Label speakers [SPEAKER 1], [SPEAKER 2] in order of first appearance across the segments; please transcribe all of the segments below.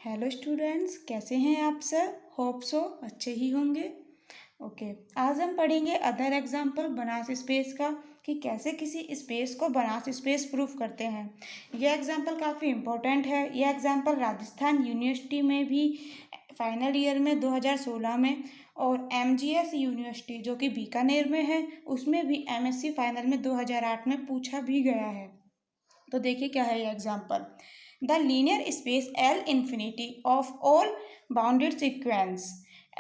[SPEAKER 1] Hello students, कैसे हैं आप सब? होप सो अच्छे ही होंगे। ओके, आज हम पढ़ेंगे अदर एग्जाम्पल बनास स्पेस का कि कैसे किसी स्पेस को बनास स्पेस प्रूफ करते हैं। यह एग्जाम्पल काफ़ी इम्पोर्टेंट है। यह एग्जाम्पल राजस्थान यूनिवर्सिटी में भी फाइनल ईयर में 2016 में और MGS यूनिवर्सिटी जो कि बीकानेर में है उसमें भी MSc फाइनल में 2008 में पूछा भी गया है। तो देखिए क्या है ये example. The linear space L infinity of all bounded sequence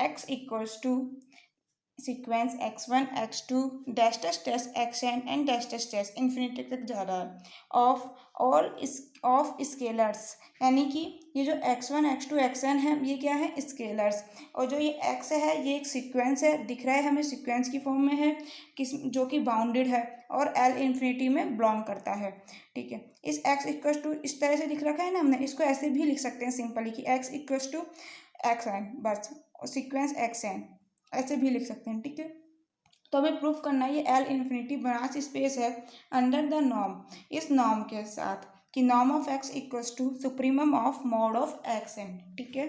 [SPEAKER 1] x equals to sequence x1 x2 dash dash dash xn and dash dash dash infinity तक जा रहा है ऑफ स्केलर्स, यानी कि ये जो x1 x2 xn है ये क्या है? स्केलर्स। और जो ये x है ये एक सीक्वेंस है, दिख रहा है हमें सीक्वेंस की फॉर्म में है, किस जो कि बाउंडेड है और L इन्फिनिटी में बिलोंग करता है। ठीक है, इस x इक्वल टू इस तरह से लिख रखा है ना हमने, इसको ऐसे भी लिख सकते हैं सिंपली कि x इक्वल टू xn, बस सीक्वेंस xn ऐसे भी लिख सकते हैं। ठीक है, तो हमें प्रूफ करना है ये L इन्फिनिटी बनास स्पेस है अंडर द नॉर्म, इस नॉर्म के साथ कि norm of x equals to supremum of mod of x n. ठीक है,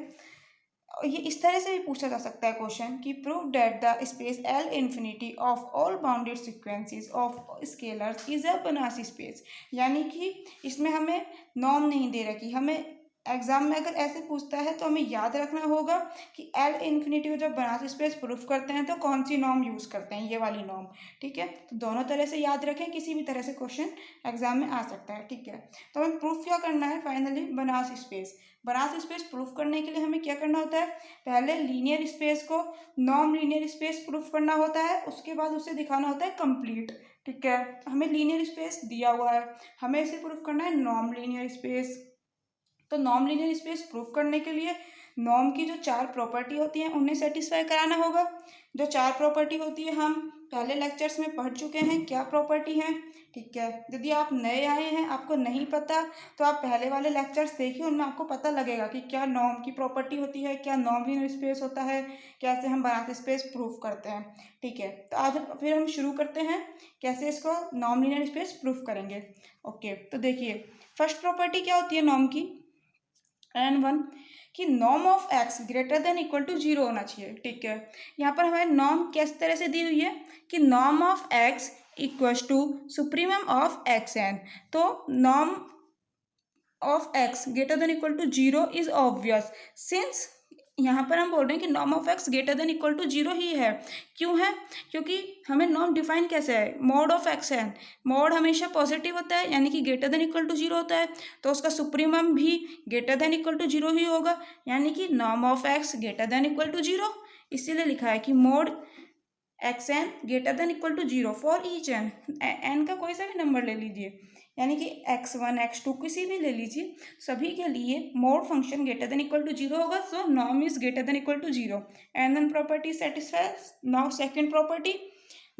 [SPEAKER 1] और ये इस तरह से भी पूछा जा सकता है क्वेश्चन कि prove that the space L infinity of all bounded sequences of scalars is a Banach space, यानी कि इसमें हमें नॉर्म नहीं दे रखी। हमें एग्जाम में अगर ऐसे पूछता है तो हमें याद रखना होगा कि L इन्फिनिटी को जब बनास स्पेस प्रूफ करते हैं तो कौन सी नॉर्म यूज़ करते हैं, ये वाली नॉर्म। ठीक है, तो दोनों तरह से याद रखें, किसी भी तरह से क्वेश्चन एग्जाम में आ सकता है। ठीक है, तो हमें प्रूफ क्या करना है finally? Banas space. Banas space proof करने के लिए हमें क्या करना होता है? पहले लीनियर स्पेस को नॉन लीनियर स्पेस प्रूफ करना होता है, उसके बाद उसे दिखाना होता है कंप्लीट। ठीक है, हमें लीनियर स्पेस दिया हुआ है, हमें इसे प्रूफ करना है नॉन लीनियर स्पेस। तो नॉन लीनियर स्पेस प्रूफ करने के लिए नॉर्म की जो चार प्रॉपर्टी होती हैं उन्हें सेटिस्फाई कराना होगा। जो चार प्रॉपर्टी होती है हम पहले लेक्चर्स में पढ़ चुके हैं क्या प्रॉपर्टी है। ठीक है, यदि आप नए आए हैं, आपको नहीं पता, तो आप पहले वाले लेक्चर्स देखिए, उनमें आपको पता लगेगा कि क्या नॉर्म की प्रॉपर्टी होती है, क्या नॉन लीनियर स्पेस होता है, कैसे हम बनाते स्पेस प्रूफ करते हैं। ठीक है, तो आज फिर हम शुरू करते हैं कैसे इसको नॉन लीनियर स्पेस प्रूफ करेंगे। ओके, तो देखिए फर्स्ट प्रॉपर्टी क्या होती है नॉर्म की? N1 कि norm of x greater than equal to 0 होना चाहिए। ठीक है, यहाँ पर हमारे नॉर्म किस तरह से दी हुई है कि norm of x equals to supremum of x N. तो norm of x greater than equal to 0 is obvious, since यहाँ पर हम बोल रहे हैं कि norm of x greater than equal to 0 ही है। क्यों है? क्योंकि हमें नॉर्म डिफाइन कैसे है? मॉड ऑफ एक्स है, मॉड हमेशा पॉजिटिव होता है यानी कि ग्रेटर देन इक्वल टू 0 होता है, तो उसका सुप्रीमम भी ग्रेटर देन इक्वल टू 0 ही होगा, यानी कि norm of x greater than equal to 0। इसीलिए लिखा है कि mod x n greater than equal to 0 for each n, n का कोई सा भी नंबर ले लीजिए, यानी कि x1 x2 किसी भी ले लीजिए, सभी के लिए mod function greater than equal to 0 होगा। So norm is greater than equal to 0 and then property satisfies. Now second property,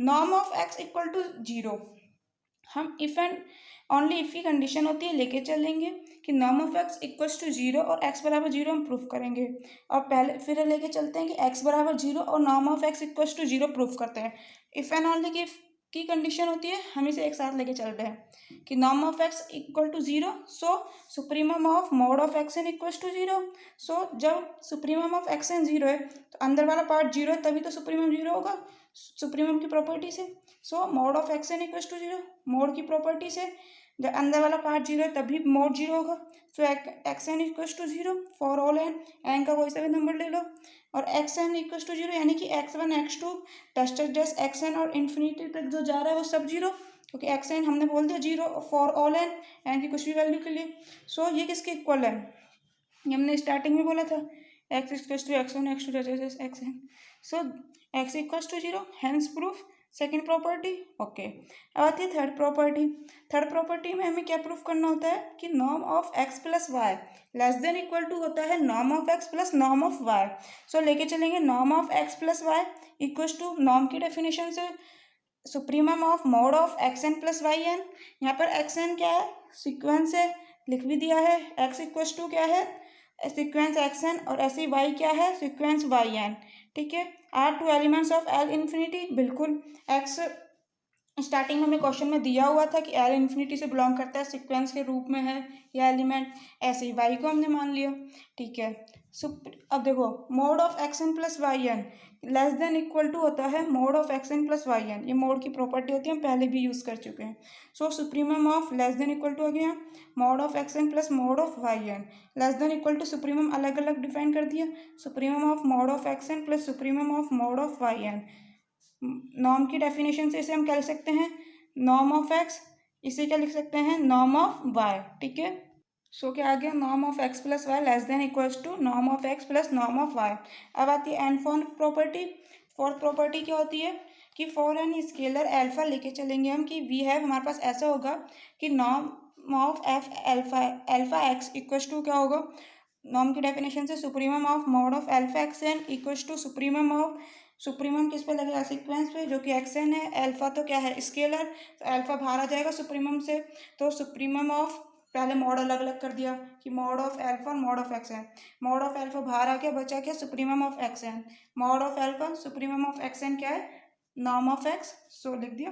[SPEAKER 1] norm of x equal to 0, हम इफ एंड ओनली इफ की कंडीशन होती है लेके चलेंगे कि norm of x equals to 0 और x बराबर 0 हम प्रूफ करेंगे, और पहले फिर लेके चलते हैं कि x बराबर 0 और norm of x equals to 0 proof करते हैं। इफ एंड ओनली की कंडीशन होती है, हम इसे एक साथ लेके चल रहे हैं कि norm of x equal to 0, so supremum of mod of x N equals to 0। So जब सुप्रीमम ऑफ एक्स एन 0 है तो अंदर वाला पार्ट 0 है, तभी तो सुप्रीमम 0 होगा सुप्रीमम की प्रॉपर्टी से। So mod of x N equals to 0, mod की प्रॉपर्टी से जब अंदर वाला पार्ट 0 है तभी मोड 0 होगा। So X N equals to 0 for all N का कोई सा भी नंबर ले लो, और एक्स एन इक्वल्स टू 0 यानी कि x1 x2 dash dash dash x N और इन्फिनिटी तक जो जा रहा है वो सब 0, क्योंकि एक्स एन हमने बोल दिया 0 फॉर ऑल एन की कुछ भी वैल्यू के लिए। सो ये किसके इक्वल है? ये हमने स्टार्टिंग में बोला था x equals to x1 x2 dash dash x N. So x equals to 0, hence proof second property. Okay, अब आती है थर्ड प्रॉपर्टी। थर्ड प्रॉपर्टी में हमें क्या प्रूफ करना होता है कि norm of x plus Y less than equal to होता है norm of x plus norm of y। So लेके चलेंगे norm of x plus y equals to norm की डेफिनेशन से supremum of mod of x N plus Y n. यहाँ पर x n क्या है? सीक्वेंस है, लिख भी दिया है। एक्स इक्वल्स टू क्या है? सीक्वेंस एक्स एन, और ऐसे वाई क्या है? Sequence y n. ठीक है, are two elements of L infinity, बिल्कुल। एक्स स्टार्टिंग में हमें क्वेश्चन में दिया हुआ था कि एल इन्फिनिटी से बिलोंग करता है, सीक्वेंस के रूप में है या एलिमेंट, ऐसे ही वाई को हमने मान लिया। ठीक है, अब देखो mod of x N plus Y N less than equal to होता है mod of x N plus Y N, ये मोड की प्रॉपर्टी होती है, हम पहले भी यूज़ कर चुके हैं। So supremum of less than equal to हो गया mod of x N plus mod of Y N, less than equal to supremum अलग अलग डिफाइन कर दिया, supremum of mod of x N plus supremum of mod of Y n. Norm की definition से इसे हम क्या लिख सकते हैं, नॉर्म ऑफ एक्स, इसे क्या लिख सकते हैं, नॉर्म ऑफ वाई। ठीक है, सो क्या आ गया, norm of x plus Y less than equals to norm of x plus norm of y. अब आती है an fourth property. Fourth property क्या होती है कि फॉर एन स्केलर एल्फा लेके चलेंगे हम कि वी हैव, हमारे पास ऐसा होगा कि norm of F alpha alpha x equals to क्या होगा, नॉर्म की डेफिनेशन से supremum of mod of alpha x N equals to supremum of, supremum किस पे लगेगा, सीक्वेंस पे जो कि एक्स एन है, एल्फा तो क्या है स्केलर, तो एल्फा बाहर आ जाएगा सुप्रीमम से, तो सुप्रीमम ऑफ, पहले मॉड अलग अलग कर दिया कि मॉड ऑफ एल्फा और mod of x n, mod of alpha बाहर आ गया, बचा क्या supremum of x n, mod of alpha supremum of x n क्या है, नॉर्म ऑफ एक्स, सो लिख दिया।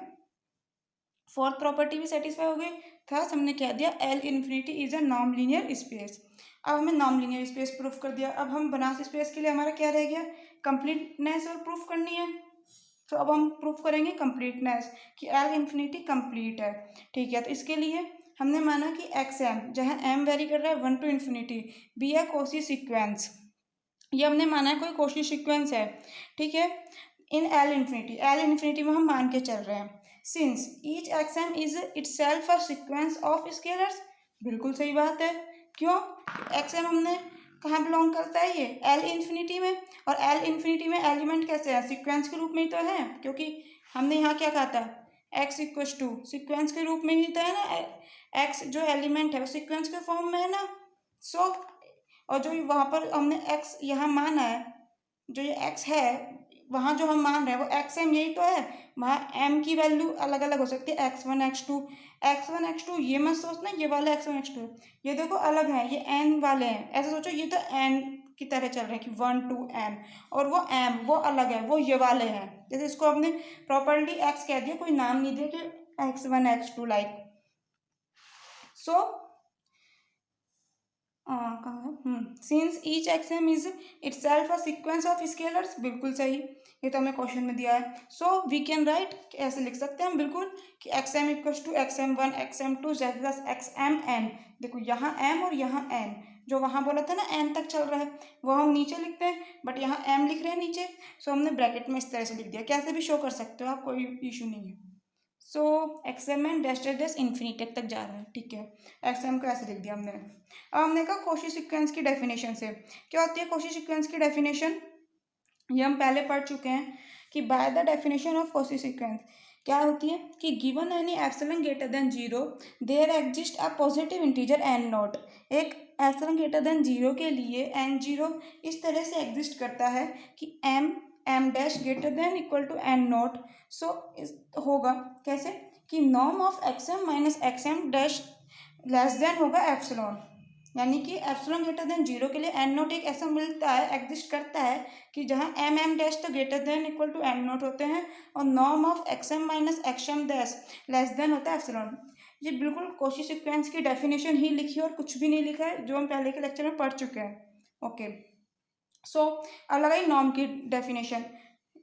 [SPEAKER 1] फोर्थ प्रॉपर्टी भी सेटिस्फाई हो गई। थर्ड हमने क्या दिया, L infinity is a non linear space. अब हमें नॉन लीनियर स्पेस प्रूफ कर दिया, अब हम बनास स्पेस के लिए हमारा क्या रह गया, कंप्लीटनेस और प्रूफ करनी है। तो अब हम प्रूफ करेंगे कंप्लीटनेस कि एल इन्फिनिटी कंप्लीट है। ठीक है, तो इसके लिए हमने माना कि एक्स एम, जहाँ एम वेरी कर रहा है 1 to इन्फिनिटी, बी है कोशी सीक्वेंस, ये हमने माना है कोई कोशी सीक्वेंस है। ठीक है, इन एल इन्फिनिटी में हम मान के चल रहे हैं, since each x m is itself a sequence of scalars, बिल्कुल सही बात है। क्यों, एक्स एम हमने कहाँ बिलोंग करता है, ये एल इन्फिनिटी में, और एल इन्फिनिटी में एलिमेंट कैसे है, सीक्वेंस के रूप में ही तो है, क्योंकि हमने यहाँ क्या कहा था, एक्स इक्वस टू सीक्वेंस के रूप में ही तो है ना, एक्स जो एलिमेंट है वो सीक्वेंस के फॉर्म में है ना। सो और जो वहाँ पर हमने एक्स यहाँ माना है, जो ये एक्स है वहाँ जो हम मान रहे हैं वो एक्स एम यही तो है, वहाँ एम की वैल्यू अलग अलग हो सकती है, x one x two, x one x two ये मत सोचना ये वाला एक्स वन एक्स टू, ये देखो अलग है, ये एन वाले हैं, ऐसे सोचो ये तो एन की तरह चल रहे हैं कि 1 to n, और वो एम वो अलग है, वो ये वाले हैं, जैसे इसको हमने प्रॉपर्ली एक्स कह दिया, कोई नाम नहीं दिया कि x one x two like. So since each x m is itself a sequence of scalars, बिल्कुल सही, ये तो हमें क्वेश्चन में दिया है। सो वी कैन राइट, ऐसे लिख सकते हैं हम बिल्कुल कि x m equals to x m one x m two Z plus x M n, देखो यहाँ एम और यहाँ एन, जो वहाँ बोला था ना एन तक चल रहा है वो हम नीचे लिखते हैं, बट यहाँ एम लिख रहे हैं नीचे, सो हमने ब्रैकेट में इस तरह से लिख दिया, कैसे भी शो कर सकते हो आप, कोई इशू नहीं है। So X M N dash dash dash infinity तक जा रहा है। ठीक है, एक्स एम को ऐसे लिख दिया हमने। अब हमने कहा कोशी सीक्वेंस की डेफिनेशन से क्या होती है, कोशी सीक्वेंस की डेफिनेशन ये हम पहले पढ़ चुके हैं कि by the definition of Cauchy sequence क्या होती है कि given any epsilon greater than zero there exist a positive integer n not, एक एप्सिलॉन ग्रेटर देन जीरो के लिए एन जीरो इस तरह से एग्जिस्ट करता है कि M M dash greater than equal to N naught. So होगा कैसे कि norm of X M minus X M dash less than होगा एप्सिलॉन, यानी कि एप्सिलॉन ग्रेटर देन जीरो के लिए एन नोट एक ऐसा मिलता है एग्जिस्ट करता है कि जहाँ एम एम डैश तो greater than equal to N naught होते हैं, और norm of X M minus X M dash less than होता है एप्सिलॉन। ये बिल्कुल कोशी सीक्वेंस की डेफिनेशन ही लिखी है और कुछ भी नहीं लिखा है, जो हम पहले के लेक्चर में पढ़ चुके हैं। ओके, सो अब लगाई नॉर्म की डेफिनेशन,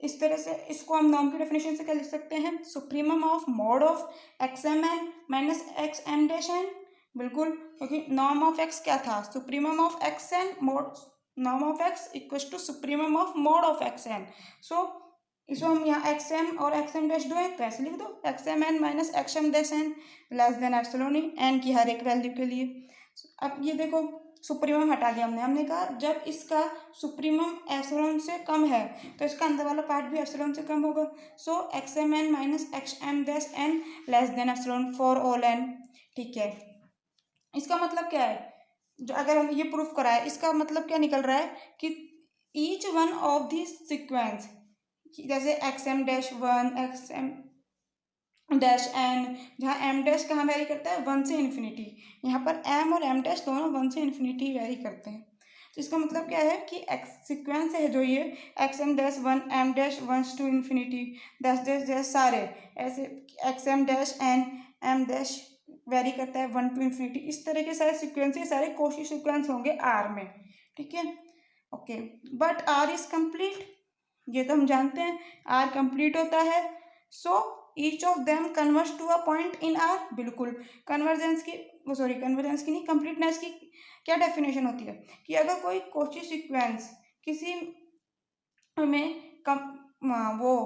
[SPEAKER 1] इस तरह से इसको हम नॉर्म की डेफिनेशन से क्या लिख सकते हैं, supremum of mod of X M N minus X M dash N, बिल्कुल, क्योंकि नॉर्म ऑफ एक्स क्या था, supremum of x N mod, norm of X equals to supremum of mod of x N. So इसको हम यहाँ X M और X M dash दो है तो ऐसे लिख दो, X M N minus X M dash N less than epsilon N की हर एक वैल्यू के लिए। अब ये देखो सुप्रीमम हटा दिया हमने, हमने कहा जब इसका सुप्रीमम एप्सिलॉन से कम है तो इसका अंदर वाला पार्ट भी एप्सिलॉन से कम होगा। So X M N minus X M dash N less than epsilon for all N. ठीक है, इसका मतलब क्या है, जो अगर हम ये प्रूफ कराए इसका मतलब क्या निकल रहा है कि each one of this sequence, जैसे X M dash one x M dash N, जहाँ एम डैश कहाँ वेरी करता है 1 से इन्फिनिटी, यहाँ पर एम और एम डैश दोनों 1 से इन्फिनिटी वेरी करते हैं। तो इसका मतलब क्या है कि एक्स सीक्वेंस है जो ये X M dash one M dash once to infinity dash dash dash सारे ऐसे X M dash N M dash vary करता है वन टू इन्फिनिटी, इस तरह के सारे सीक्वेंस ये सारे कोशी सीक्वेंस होंगे आर में, ठीक है। Okay, but R is complete, ये तो हम जानते हैं आर कंप्लीट होता है। So each of them converges to a point in R, बिल्कुल कन्वर्जेंस की वो सॉरी कन्वर्जेंस की नहीं, कंप्लीटनेस की क्या डेफिनेशन होती है कि अगर कोई कोची सीक्वेंस किसी में वो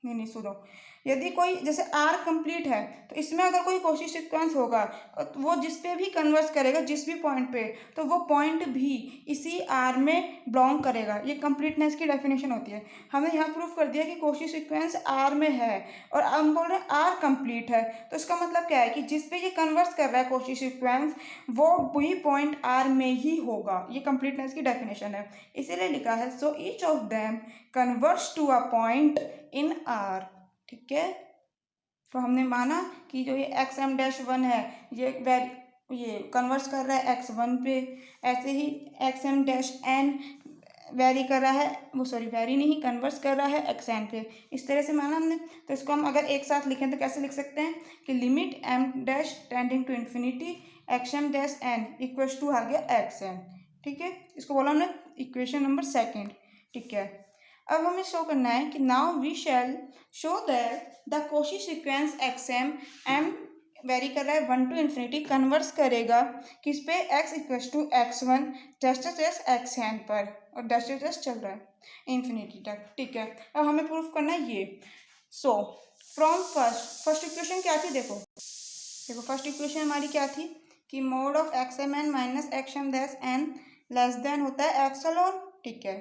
[SPEAKER 1] नहीं सुनो, यदि कोई जैसे आर कंप्लीट है तो इसमें अगर कोई कोशी सीक्वेंस होगा वो जिस पे भी कन्वर्स करेगा जिस भी पॉइंट पे, तो वो पॉइंट भी इसी आर में बिलोंग करेगा, ये कंप्लीटनेस की डेफिनेशन होती है। हमने यहाँ प्रूफ कर दिया कि कोशी सीक्वेंस आर में है और हम बोल रहे हैं आर कंप्लीट है, तो इसका मतलब क्या है कि जिस पे ये कन्वर्स कर रहा है कोशी सीक्वेंस वो वही पॉइंट आर में ही होगा, ये कंप्लीटनेस की डेफिनेशन है। इसीलिए लिखा है so each of them converges to a point in R, ठीक है। तो हमने माना कि जो ये एक्स एम डैश वन है ये कन्वर्स कर रहा है एक्स वन पे, ऐसे ही X M dash N vary कर रहा है वो सॉरी वेरी नहीं कन्वर्स कर रहा है एक्स एन पे, इस तरह से माना हमने। तो इसको हम अगर एक साथ लिखें तो कैसे लिख सकते हैं कि limit M dash tending to infinity X M dash N equals to आ गया एक्स एन, ठीक है। इसको बोला हमने इक्वेशन नंबर सेकेंड, ठीक है। अब हमें शो करना है कि now we shall show that the Cauchy sequence X M M vary कर रहा है वन टू इन्फिनिटी कन्वर्स करेगा किस पे X equals to x one dash x N पर, और डैश डैश चल रहा है इन्फिनिटी तक, ठीक है। अब हमें प्रूफ करना है ये। सो फ्रॉम फर्स्ट इक्वेशन क्या थी, देखो फर्स्ट इक्वेशन हमारी क्या थी कि mod of X M N minus X M dash N less than होता है एप्सिलॉन, ठीक है।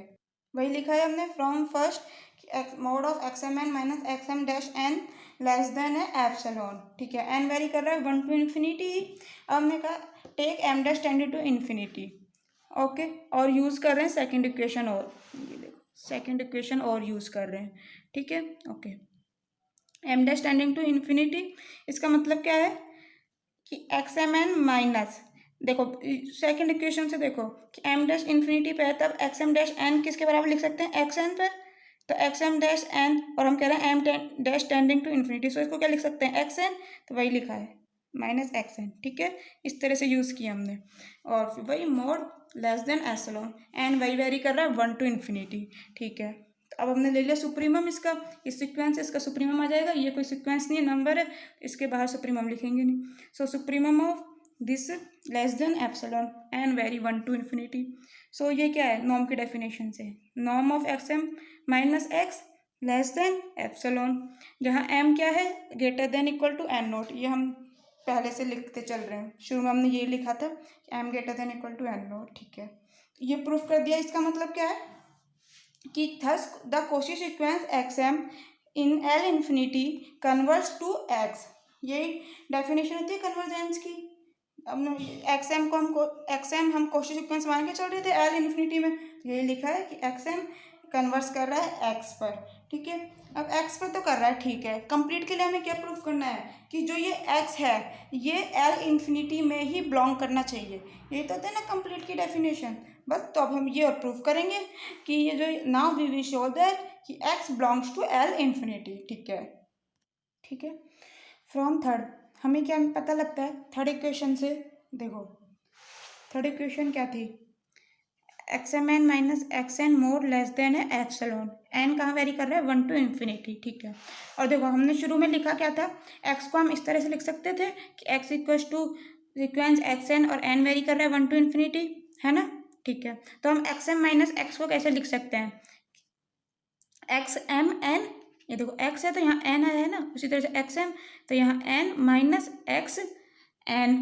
[SPEAKER 1] वही लिखा है हमने from first mod of X M N minus X M dash N less than है एप्सिलॉन, ठीक है। एन वेरी कर रहा है वन टू इन्फिनिटी, अब हमने कहा take M dash tending to infinity, okay, और यूज़ कर रहे हैं सेकेंड इक्वेशन, और ये देखो सेकेंड इक्वेशन और यूज़ कर रहे हैं, ठीक है। Okay, M dash tending to infinity, इसका मतलब क्या है कि एक्स एम एन माइनस, देखो सेकंड इक्वेशन से देखो कि एम डैश इन्फिनिटी पे है तब एक्स एम डैश एन किसके बराबर लिख सकते हैं एक्स एन पर, तो एक्स एम डैश एन और हम कह रहे हैं M dash tending to infinity, so इसको क्या लिख सकते हैं एक्स एन, तो वही लिखा है माइनस एक्स एन, ठीक है। इस तरह से यूज़ किया हमने, और फिर वही mod less than epsilon, N वही वेरी कर रहा है वन टू इन्फिनिटी, ठीक है। तो अब हमने ले लिया सुप्रीमम इसका, इस सीक्वेंस से इसका सुप्रीमम आ जाएगा, ये कोई सीक्वेंस नहीं है नंबर है, इसके बाहर सुप्रीमम लिखेंगे नहीं। So supremum of this less than epsilon N vary one to infinity. So ये क्या है नॉर्म की डेफिनेशन से, norm of X M minus X less than epsilon, जहाँ एम क्या है greater than equal to N naught, ये हम पहले से लिखते चल रहे हैं, शुरू में हमने ये लिखा था M greater than equal to N naught, ठीक है। ये प्रूफ कर दिया, इसका मतलब क्या है कि thus the Cauchy sequence X M in L infinity converges to X, यही डेफिनेशन होती है कन्वर्जेंस की। अब एक्स एम हम कोशी सीक्वेंस मान के चल रहे थे एल इन्फिनिटी में, तो यही लिखा है कि एक्स एम कन्वर्स कर रहा है एक्स पर, ठीक है। अब एक्स पर तो कर रहा है, ठीक है। कंप्लीट के लिए हमें क्या प्रूफ करना है कि जो ये एक्स है ये एल इन्फिनिटी में ही बिलोंग करना चाहिए, यही तो होता है ना कंप्लीट की डेफिनेशन। बस तो अब हम ये और प्रूफ करेंगे कि ये जो now we will show that कि X belongs to L infinity, ठीक है, ठीक है। फ्रॉम थर्ड हमें क्या पता लगता है थर्ड इक्वेशन से, देखो थर्ड इक्वेशन क्या थी X M N minus X N more less than है एप्सिलॉन, एन कहाँ वेरी कर रहा है वन टू इन्फिनिटी, ठीक है। और देखो हमने शुरू में लिखा क्या था, एक्स को हम इस तरह से लिख सकते थे कि X equals to sequence X N और एन वेरी कर रहा है वन टू इन्फिनिटी, है ना, ठीक है। तो हम एक्स एम माइनस एक्स को कैसे लिख सकते हैं, एक्स एम एन, ये देखो एक्स है तो यहाँ एन है ना, उसी तरह से एक्स एम तो यहाँ एन माइनस एक्स एन,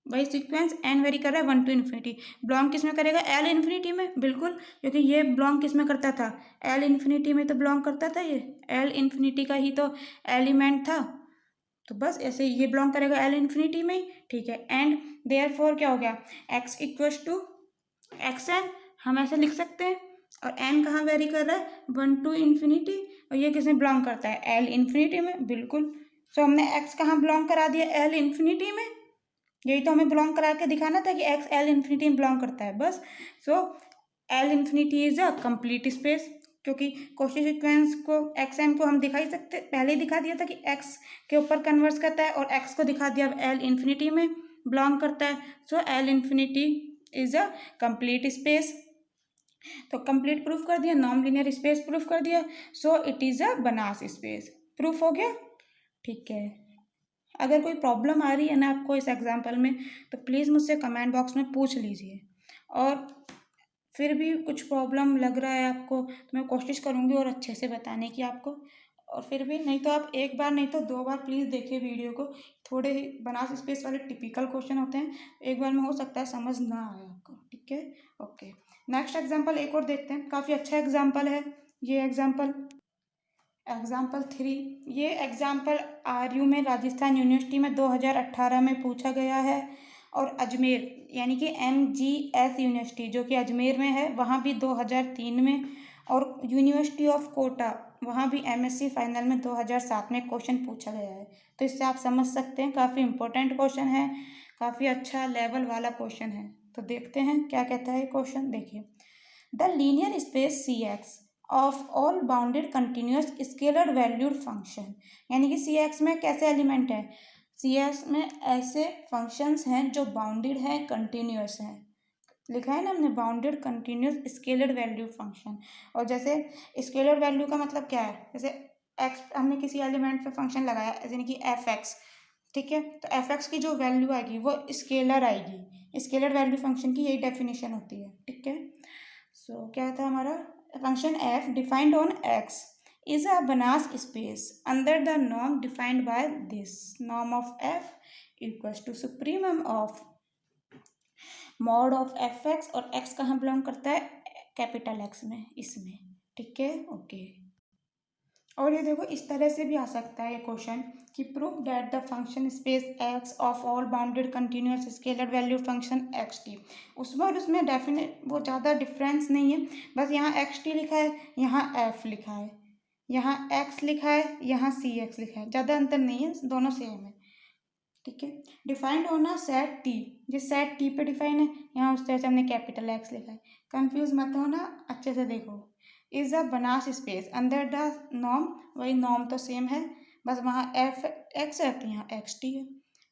[SPEAKER 1] वही सीक्वेंस एन वेरी कर रहा है वन टू इन्फिनिटी, बिलोंग किस में करेगा एल इन्फिनिटी में, बिल्कुल, क्योंकि ये बिलोंग किस में करता था एल इन्फिनिटी में, तो बिलोंग करता था ये एल इन्फिनिटी का ही तो एलिमेंट था, तो बस ऐसे ये बिलोंग करेगा एल इन्फिनिटी में ही, ठीक है। एंड देयरफॉर क्या हो गया X equals to X N, हम ऐसे लिख सकते हैं, और एन कहाँ वेरी कर रहा है वन टू इन्फिनिटी, और ये किस में बिलोंग करता है एल इन्फिनिटी में, बिल्कुल। सो हमने एक्स कहाँ बिलोंग करा दिया एल इन्फिनिटी में, यही तो हमें बिलोंग करा के दिखाना था कि एक्स एल इन्फिनिटी में बिलोंग करता है बस। So L infinity is a complete space, क्योंकि कोशी सीक्वेंस को एक्स एम को हम दिखा ही सकते, पहले ही दिखा दिया था कि एक्स के ऊपर कन्वर्स करता है और एक्स को दिखा दिया अब एल इन्फिनिटी में बिलोंग करता है। So L infinity is a complete space. तो कंप्लीट प्रूफ कर दिया, नॉन लीनियर स्पेस प्रूफ कर दिया। So it is a Banach space, proof हो गया। ठीक है, अगर कोई प्रॉब्लम आ रही है ना आपको इस एग्जाम्पल में तो प्लीज़ मुझसे कमेंट बॉक्स में पूछ लीजिए, और फिर भी कुछ प्रॉब्लम लग रहा है आपको तो मैं कोशिश करूँगी और अच्छे से बताने की आपको। और फिर भी नहीं तो आप एक बार नहीं तो दो बार प्लीज़ देखिए वीडियो को। थोड़े ही बनास स्पेस वाले टिपिकल क्वेश्चन होते हैं, एक बार में हो सकता है समझ ना आए आपको। ठीक है, ओके। नेक्स्ट एग्जाम्पल एक और देखते हैं, काफ़ी अच्छा एग्जाम्पल है ये एग्जाम्पल 3। ये एग्जाम्पल आरयू में राजस्थान यूनिवर्सिटी में 2018 में पूछा गया है। और अजमेर यानी कि MGS यूनिवर्सिटी जो कि अजमेर में है वहाँ भी 2003 में, और यूनिवर्सिटी ऑफ कोटा वहाँ भी MSc फाइनल में 2007 में क्वेश्चन पूछा गया है। तो इससे आप समझ सकते हैं काफ़ी इंपॉर्टेंट क्वेश्चन है, काफ़ी अच्छा लेवल वाला क्वेश्चन है। तो देखते हैं क्या कहता है क्वेश्चन। देखिए, the linear space CX of all bounded continuous scalar valued function, यानी कि CX में कैसे एलिमेंट है, CX में ऐसे फंक्शंस हैं जो बाउंडेड हैं, कंटिन्यूस हैं। लिखा है ना हमने, bounded continuous scalar value function. और जैसे स्केलर वैल्यू का मतलब क्या है, जैसे एक्स हमने किसी एलिमेंट पे फंक्शन लगाया यानी कि FX, ठीक है, तो FX की जो वैल्यू आएगी वो स्केलर आएगी। स्केलर वैल्यू फंक्शन की यही डेफिनेशन होती है। ठीक है, सो क्या था हमारा function f defined on x is a Banach space under the norm defined by this norm of f equals to supremum of mod of fx, और x कहाँ बिलोंग करता है, कैपिटल x में, इसमें। ठीक है, ओके। और ये देखो इस तरह से भी आ सकता है ये क्वेश्चन कि proof that the function space x of all bounded continuous scalar value function XT। उसमें और उसमें डेफिनेट वो ज़्यादा डिफरेंस नहीं है, बस यहाँ XT लिखा है, यहाँ F लिखा है, यहाँ X लिखा है, यहाँ CX लिखा है, ज़्यादा अंतर नहीं है, दोनों सेम है। ठीक है, डिफाइंड होना सेट टी, जिस सेट टी पे डिफाइन है, यहाँ उस तरह से हमने कैपिटल X लिखा है। कंफ्यूज मत होना, अच्छे से देखो। Is a Banach space under the norm, वही नॉर्म तो सेम है, बस वहाँ FX है तो यहाँ XT है।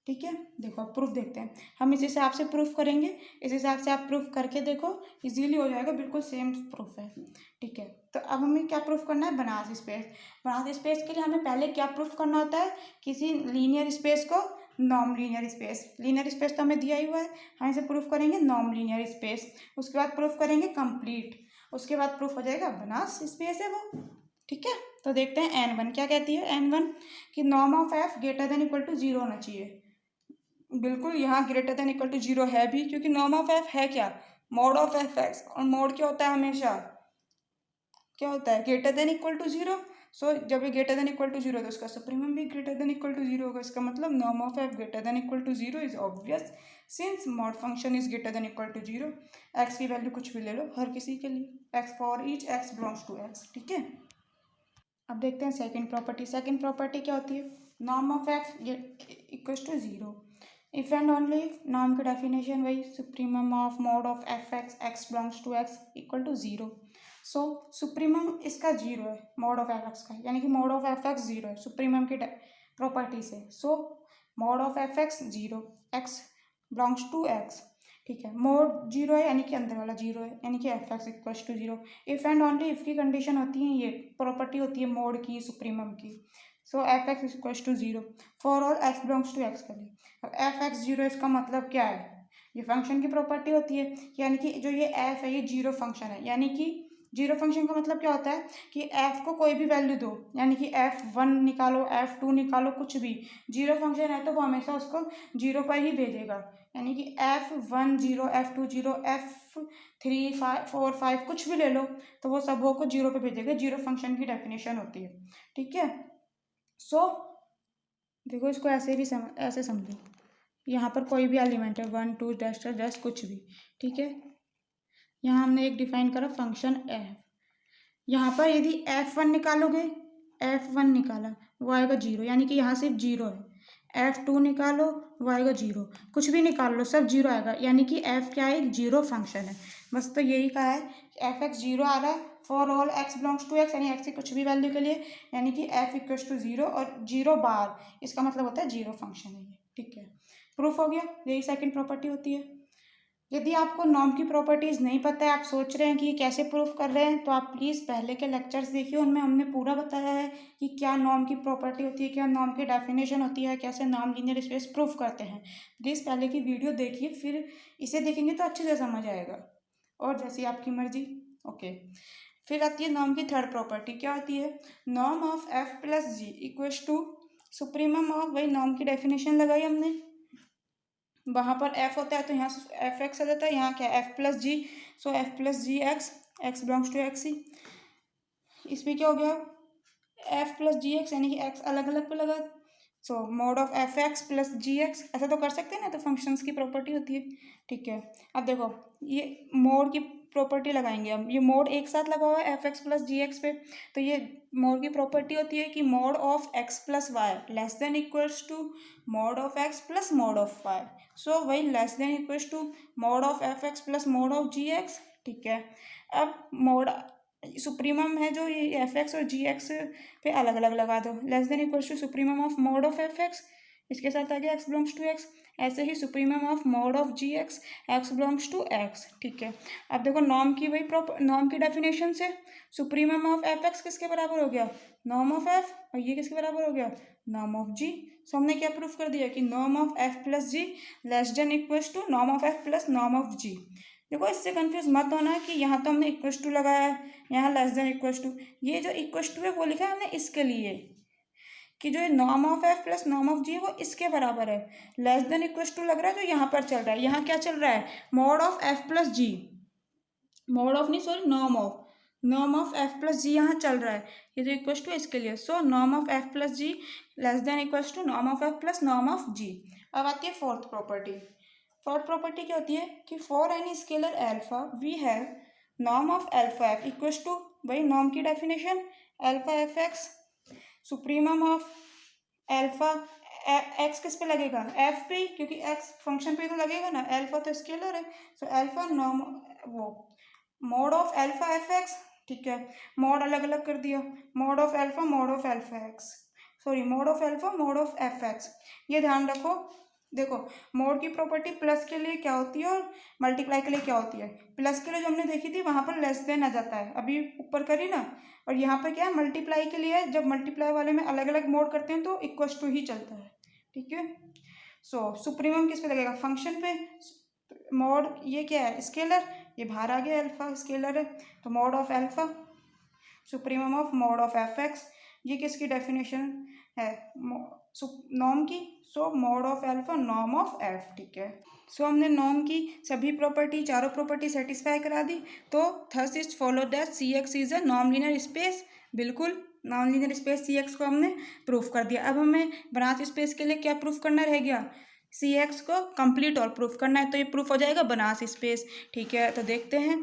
[SPEAKER 1] ठीक है, देखो अब प्रूफ देखते हैं, हम इस हिसाब से प्रूफ करेंगे, इस हिसाब से आप प्रूफ करके देखो, इजीली हो जाएगा, बिल्कुल सेम प्रूफ है। ठीक है, तो अब हमें क्या प्रूफ करना है, बनास स्पेस। बनास स्पेस के लिए हमें पहले क्या प्रूफ करना होता है, किसी लीनियर स्पेस को non linear space, linear space तो हमें दिया ही हुआ है, हम इसे प्रूफ करेंगे नॉन लीनियर स्पेस, उसके बाद प्रूफ करेंगे कंप्लीट, उसके बाद प्रूफ हो जाएगा बनास स्पेस है वो। ठीक है, तो देखते हैं N1 क्या कहती है। N1 कि norm of f greater than equal to 0 होना चाहिए। बिल्कुल यहाँ ग्रेटर देन इक्वल टू 0 है भी, क्योंकि नॉर्म ऑफ f है क्या, मोड ऑफ fx, और मोड क्या होता है हमेशा, क्या होता है, greater than equal to 0। So जब ये ग्रेटर देन इक्वल टू 0 तो उसका सुप्रीमम भी ग्रेटर देन इक्वल टू 0 होगा। इसका मतलब norm of f greater than equal to 0 is obvious since mod function is greater than equal to 0। x की value कुछ भी ले लो हर किसी के लिए, x for each x belongs to x। ठीक है, अब देखते हैं सेकंड प्रॉपर्टी। सेकंड प्रॉपर्टी क्या होती है, norm of f equals to 0, if and only norm की डेफिनेशन वही, supremum of mod of fx x belongs to x equal to 0। So supremum इसका 0 है, मोड ऑफ fx का, यानी कि मोड ऑफ fx 0 है सुप्रीमम की प्रॉपर्टी से। So mod of fx 0, x belongs to x। ठीक है, मोड 0 है यानी कि अंदर वाला 0 है, यानी कि fx equals to 0। If and only if की कंडीशन होती है, ये प्रॉपर्टी होती है मोड की, सुप्रीमम की। So fx equals to 0 for all x belongs to x के लिए। अब fx 0 इसका मतलब क्या है, ये फंक्शन की प्रॉपर्टी होती है, यानी कि जो ये f है ये 0 फंक्शन है, यानी कि 0 फंक्शन का मतलब क्या होता है कि f को कोई भी वैल्यू दो, यानी कि f1 निकालो, f2 निकालो, कुछ भी 0 फंक्शन है तो वो हमेशा उसको 0 पर ही भेजेगा, यानी कि f1 0, f2 0, f3 4 5 कुछ भी ले लो तो वो सब को 0 पे भेजेगा। 0 फंक्शन की डेफिनेशन होती है। ठीक है, सो देखो इसको ऐसे भी ऐसे समझो, यहाँ पर कोई भी एलिमेंट है 1 2 डैश डैश कुछ भी। ठीक है, यहाँ हमने एक डिफाइन करा फंक्शन f, यहाँ पर यदि f1 निकालोगे, f1 निकाला वो आएगा 0, यानी कि यहाँ सिर्फ 0 है, F2 निकालो, वो आएगा 0। कुछ भी निकाल लो, सब 0 आएगा, यानी कि f क्या है, एक 0 फंक्शन है। बस तो यही कहा है, एफ एक्स 0 आ रहा है for all x belongs to x, यानी x की कुछ भी वैल्यू के लिए, यानी कि f इक्वल्स टू 0 और 0 बार, इसका मतलब होता है 0 फंक्शन है ये। ठीक है, प्रूफ हो गया। यही सेकंड प्रॉपर्टी होती है। यदि आपको नॉर्म की प्रॉपर्टीज़ नहीं पता है, आप सोच रहे हैं कि ये कैसे प्रूफ कर रहे हैं, तो आप प्लीज़ पहले के लेक्चर्स देखिए, उनमें हमने पूरा बताया है कि क्या नॉर्म की प्रॉपर्टी होती है, क्या नॉर्म की डेफिनेशन होती है, कैसे नॉर्म लीनियर स्पेस प्रूफ करते हैं। प्लीज़ पहले की वीडियो देखिए, फिर इसे देखेंगे तो अच्छे से समझ आएगा, और जैसी आपकी मर्जी। ओके, फिर आती है नॉर्म की थर्ड प्रॉपर्टी। क्या होती है, norm of F plus G equals to supremum of, वही नॉर्म की डेफिनेशन लगाई हमने, वहाँ पर f होता है तो यहाँ एफ एक्स आ जाता है, यहाँ क्या है F plus G, so F plus G X, X belongs to X ही। इसमें क्या हो गया, एफ प्लस जी एक्स, यानी कि एक्स अलग अलग पे लगा, so mod of F X plus G X, ऐसा तो कर सकते हैं ना, तो फंक्शंस की प्रॉपर्टी होती है। ठीक है, अब देखो ये मोड की प्रॉपर्टी लगाएंगे हम, ये मोड एक साथ लगा हुआ है F X plus G X पे, तो ये मोड की प्रॉपर्टी होती है कि mod of x plus Y less than equals to mod of x plus mod of Y, so वही less than equals to mod of F X plus mod of G X. ठीक है, अब mode supremum है जो ये F x और जी X पे अलग अलग लगा दो, less than equals to supremum of mod of F X, इसके साथ आ गया एक्स बिलोंग्स टू एक्स, ऐसे ही supremum of mod of G X, X belongs to X. ठीक है, अब देखो नॉर्म की वही नॉर्म की डेफिनेशन से सुप्रीमम ऑफ एफ एक्स किसके बराबर हो गया, नॉर्म ऑफ एफ, और ये किसके बराबर हो गया, नॉर्म ऑफ जी। सो हमने क्या प्रूफ कर दिया कि norm of F plus G less than equals to norm of F plus norm of G. देखो इससे कंफ्यूज मत होना कि यहाँ तो हमने इक्वल्स टू लगाया है, यहाँ लेस देन इक्वल्स टू, ये जो इक्वल्स टू है वो लिखा है हमने इसके लिए कि जो norm of F plus norm of G वो इसके बराबर है, लेस देन इक्वल्स टू लग रहा है जो यहाँ पर चल रहा है, यहाँ क्या चल रहा है, mod of F plus G, mod of नहीं sorry norm of F plus G यहाँ चल रहा है, ये जो इक्वल्स टू इसके लिए, so norm of F plus G less than equals to norm of F plus norm of G. अब आती है फोर्थ प्रॉपर्टी। फोर्थ प्रॉपर्टी क्या होती है कि for any scalar alpha we have norm of alpha F equals to, वही norm की definition, alpha F X supremum of alpha X किस पे लगेगा, एफ पे, क्योंकि एक्स फंक्शन पे तो लगेगा ना, एल्फा तो स्केलर है, सो एल्फा नॉर्म वो mode of alpha F x. ठीक है, मोड अलग अलग कर दिया, mod of alpha x, sorry mode of alpha mode of F x, ये ध्यान रखो। देखो मोड की प्रॉपर्टी प्लस के लिए क्या होती है और मल्टीप्लाई के लिए क्या होती है, प्लस के लिए जो हमने देखी थी वहाँ पर लेस देन आ जाता है, अभी ऊपर करी ना, और यहाँ पर क्या है मल्टीप्लाई के लिए, जब मल्टीप्लाई वाले में अलग अलग मोड करते हैं तो इक्वल्स टू ही चलता है। ठीक है, सो सुप्रीमम किस पे लगेगा, फंक्शन पे, मोड ये क्या है स्केलर, ये बाहर आ गया अल्फा स्केलर है, तो mode of alpha supremum of mod of F x, ये किसकी डेफिनेशन है, नॉर्म की, सो mod of alpha norm of F. ठीक है, सो हमने नॉर्म की सभी प्रॉपर्टी, चारों प्रॉपर्टी सेटिस्फाई करा दी, तो thus is follow that C X is a non linear space, बिल्कुल non linear space C X को हमने प्रूफ कर दिया। अब हमें बनास स्पेस के लिए क्या प्रूफ करना रह गया, सी एक्स को कंप्लीट और प्रूफ करना है, तो ये प्रूफ हो जाएगा बनास स्पेस। ठीक है, तो देखते हैं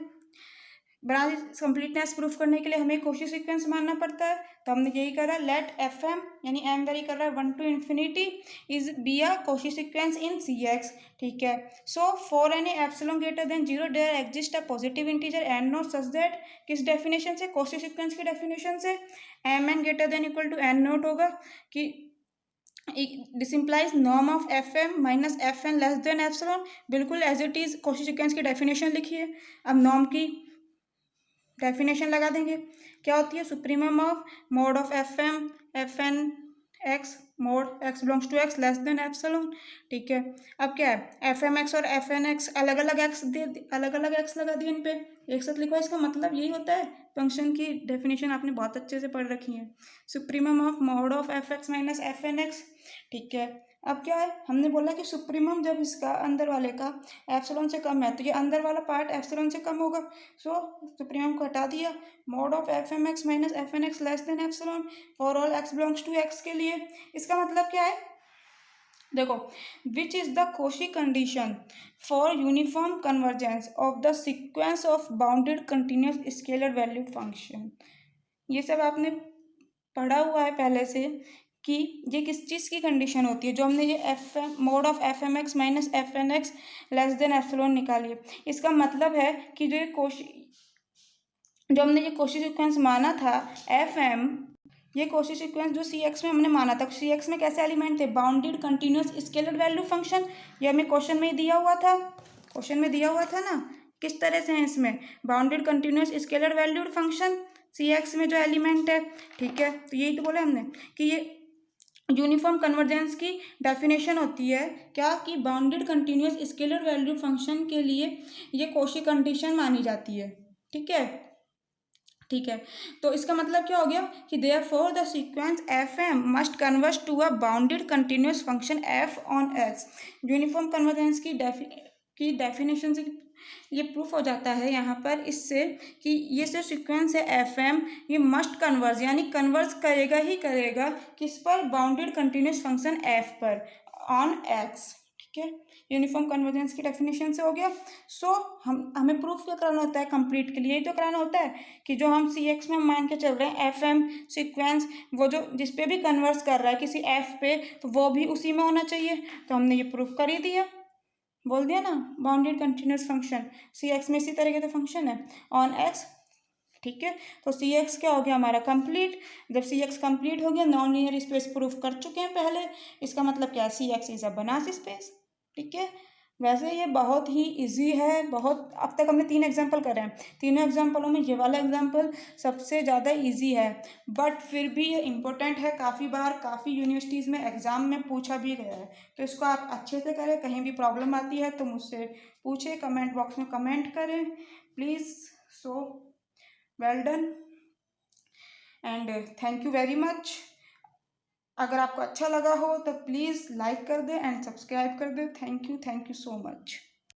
[SPEAKER 1] ब्रांच कंप्लीटनेस प्रूफ करने के लिए हमें कोशी सीक्वेंस मानना पड़ता है, तो हमने यही करा, लेट एफ एम यानी एम वेरी कर रहा है 1 to infinity is be a Cauchy sequence in C X. ठीक है, so for any epsilon greater than 0 there exist a positive integer N naught such that, किस डेफिनेशन से, Cauchy sequence की definition से, M N greater than equal to N naught होगा कि this implies norm of F M minus F N less than epsilon, बिल्कुल as it is Cauchy sequence की definition लिखिए। अब नॉर्म की डेफिनेशन लगा देंगे, क्या होती है, supremum of mod of F M F N X mod X belongs to X less than epsilon. ठीक है, अब क्या है, एफ एम एक्स और एफ एन एक्स अलग अलग एक्स दे, अलग अलग एक्स लगा दिए इन पे, एक साथ लिखो, इसका मतलब यही होता है, फंक्शन की डेफिनेशन आपने बहुत अच्छे से पढ़ रखी है, supremum of mod of F X minus F N X. ठीक है, अब क्या है, हमने बोला कि सुप्रीमम जब इसका अंदर वाले का एप्सिलॉन से कम है तो ये अंदर वाला पार्ट एप्सिलॉन से कम होगा, सो सुप्रीमम को हटा दिया, mod of F M X minus F N X less than epsilon for all X belongs to X के लिए। इसका मतलब क्या है, देखो which is the Cauchy condition for uniform convergence of the sequence of bounded continuous scalar value function, ये सब आपने पढ़ा हुआ है पहले से कि ये किस चीज़ की कंडीशन होती है, जो हमने ये mod of F M X minus F N X less than epsilon निकाली है। इसका मतलब है कि जो हमने ये कोशी सीक्वेंस माना था एफ एम, ये कोशी सीक्वेंस जो सी एक्स में हमने माना था, सी एक्स में कैसे एलिमेंट थे, bounded continuous scalar value function. ये हमें क्वेश्चन में दिया हुआ था, क्वेश्चन में दिया हुआ था ना, किस तरह से है इसमें, bounded continuous scalar valued function C X में जो एलिमेंट है। ठीक है, तो यही तो बोला हमने कि ये यूनिफॉर्म कन्वर्जेंस की डेफिनेशन होती है क्या, कि bounded continuous scalar value function के लिए ये कोशी कंडीशन मानी जाती है। ठीक है, ठीक है, तो इसका मतलब क्या हो गया कि therefore the sequence F M must converge to a bounded continuous function F on X. Uniform convergence की डेफिनेशन से ये प्रूफ हो जाता है यहाँ पर इससे कि ये जो सीक्वेंस है एफ एम, ये मस्ट कन्वर्ज यानी कन्वर्ज करेगा ही करेगा किस पर, बाउंडेड कंटिन्यूस फंक्शन एफ पर ऑन एक्स। ठीक है, यूनिफॉर्म कन्वर्जेंस की डेफिनेशन से हो गया। सो हमें प्रूफ क्या कराना होता है कंप्लीट के लिए, ये तो कराना होता है कि जो हम सी एक्स में मान के चल रहे हैं एफ एम सीक्वेंस, वो जो जिस पे भी कन्वर्स कर रहा है किसी एफ पे, तो वो भी उसी में होना चाहिए। तो हमने ये प्रूफ कर ही दिया, बोल दिया ना, bounded continuous function C X में इसी तरह के तो फंक्शन है ऑन एक्स। ठीक है, तो सी एक्स क्या हो गया हमारा कंप्लीट। जब सी एक्स कंप्लीट हो गया, नॉन लीनियर स्पेस प्रूफ कर चुके हैं पहले, इसका मतलब क्या है, C X is a Banach space. ठीक है, वैसे ये बहुत ही इजी है, बहुत, अब तक हमने 3 एग्जाम्पल करे हैं, तीनों एग्जाम्पलों में ये वाला एग्जाम्पल सबसे ज़्यादा इजी है, बट फिर भी ये इम्पोर्टेंट है, काफ़ी बार काफ़ी यूनिवर्सिटीज़ में एग्ज़ाम में पूछा भी गया है। तो इसको आप अच्छे से करें, कहीं भी प्रॉब्लम आती है तो मुझसे पूछे, कमेंट बॉक्स में कमेंट करें please. So well done and thank you very much. अगर आपको अच्छा लगा हो तो प्लीज़ लाइक कर दें एंड सब्सक्राइब कर दें। Thank you so much.